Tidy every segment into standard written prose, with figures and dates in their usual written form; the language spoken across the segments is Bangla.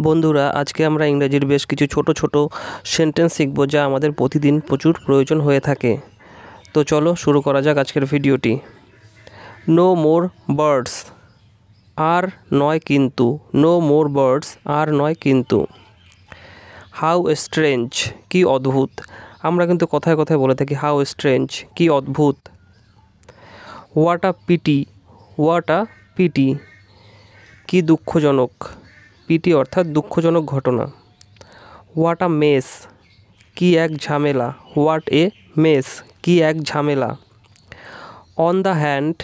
বন্ধুরা, আজকে আমরা ইংরেজির বেশ কিছু ছোট ছোট সেন্টেন্স শিখব যা আমাদের প্রতিদিন প্রচুর প্রয়োজন হয়ে থাকে। তো চলো শুরু করা যাক আজকের ভিডিওটি। নো মোর বার্ডস, আর নয় কিন্তু। নো মোর বার্ডস, আর নয় কিন্তু। হাউ স্ট্রেঞ্জ, কি অদ্ভুত। আমরা কিন্তু কথায় কথায় বলে থাকি হাউ স্ট্রেঞ্জ, কি অদ্ভুত। What a PT, what a PT, কি দুঃখজনক। পিটি অর্থাৎ দুঃখজনক ঘটনা। হোয়াট আ মেস, কি এক ঝামেলা। হোয়াট এ মেস, কি এক ঝামেলা। অন দ্য হ্যান্ড,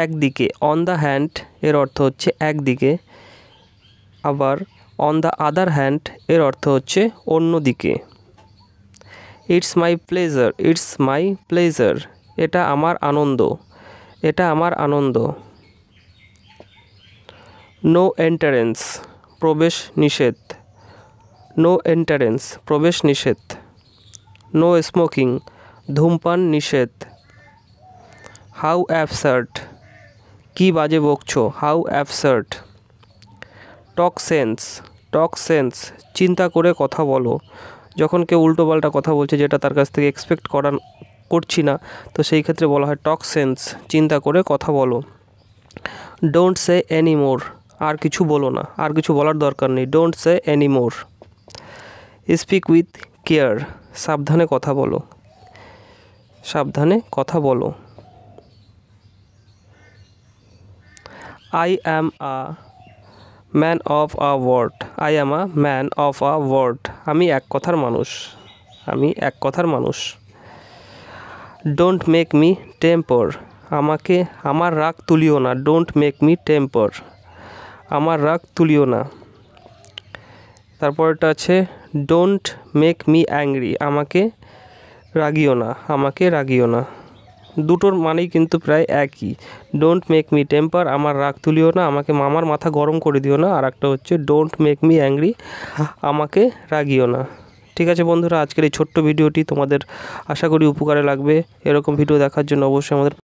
একদিকে। অন দ্য হ্যান্ড এর অর্থ হচ্ছে একদিকে। আবার অন দ্য আদার হ্যান্ড এর অর্থ হচ্ছে অন্যদিকে। It's my pleasure, it's my pleasure, এটা আমার আনন্দ, এটা আমার আনন্দ। নো এন্ট্রান্স, প্রবেশ নিষেধ। নো এন্ট্রান্স, প্রবেশ নিষেধ। নো স্মোকিং, ধূমপান নিষেধ। হাউ অ্যাবসার্ড, কি বাজে বকছো। How absurd. Talk sense, talk sense, চিন্তা করে কথা বলো। যখন কেউ উল্টোপাল্টা কথা বলছে যেটা তার কাছ থেকে এক্সপেক্ট করছি না, তো সেই ক্ষেত্রে বলা হয় টক সেন্স, চিন্তা করে কথা বলো। ডোন্ট সে এনি মোর, আর কিছু বলো না, আর কিছু বলার দরকার নেই। Don't say any more. Speak with care, সাবধানে কথা বলো, সাবধানে কথা বলো। I am a man of a word, I am a man of a word, আমি এক কথার মানুষ, আমি এক কথার মানুষ। ডোন্ট মেক মি টেম্পার, আমাকে আমার রাগ তুলিও না। ডোন্ট মেক মি টেম্পার, আমার রাগ তুলিও না। তারপরটা আছে ডোন্ট মেক মি অ্যাংরি, আমাকে রাগিও না, আমাকে রাগিও না। দুটোর মানেই কিন্তু প্রায় একই। ডোন্ট মেক মি টেম্পার, আমার রাগ তুলিও না, আমাকে মামার মাথা গরম করে দিও না। আর একটা হচ্ছে ডোন্ট মেক মি অ্যাংরি, আমাকে রাগিও না। ঠিক আছে বন্ধুরা, আজকের এই ছোট্ট ভিডিওটি তোমাদের আশা করি উপকারে লাগবে। এরকম ভিডিও দেখার জন্য অবশ্যই আমাদের